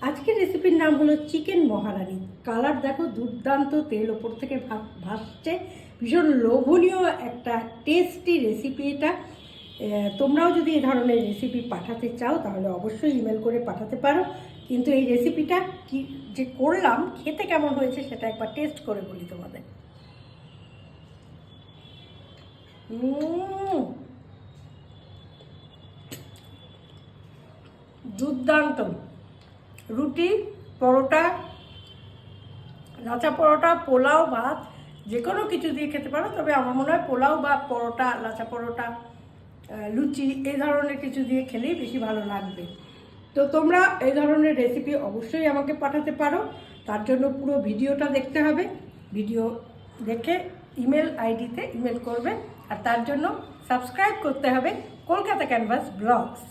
আজকের রেসিপির নাম হলো চিকেন মহারানি। কালার দেখো দুর্দান্ত, তেল ওপর থেকে ভাসছে, ভীষণ লোভনীয় একটা টেস্টি রেসিপি এটা। তোমরাও যদি এই ধরনের রেসিপি পাঠাতে চাও তাহলে অবশ্যই ইমেল করে পাঠাতে পারো। কিন্তু এই রেসিপিটা কি যে করলাম, খেতে কেমন হয়েছে সেটা একবার টেস্ট করে বলি তোমাদের। দুর্দান্ত। রুটি, পরোটা, লাচা পরোটা, পোলাও, ভাত যে কোনো কিছু দিয়ে খেতে পারো। তবে আমার মনে হয় পোলাও বা পরোটা, লাচা পরোটা, লুচি এই ধরনের কিছু দিয়ে খেলেই বেশি ভালো লাগবে। তো তোমরা এই ধরনের রেসিপি অবশ্যই আমাকে পাঠাতে পারো। তার জন্য পুরো ভিডিওটা দেখতে হবে। ভিডিও দেখে ইমেল আইডিতে ইমেল করবে, আর তার জন্য সাবস্ক্রাইব করতে হবে কলকাতা ক্যানভাস ব্লগস।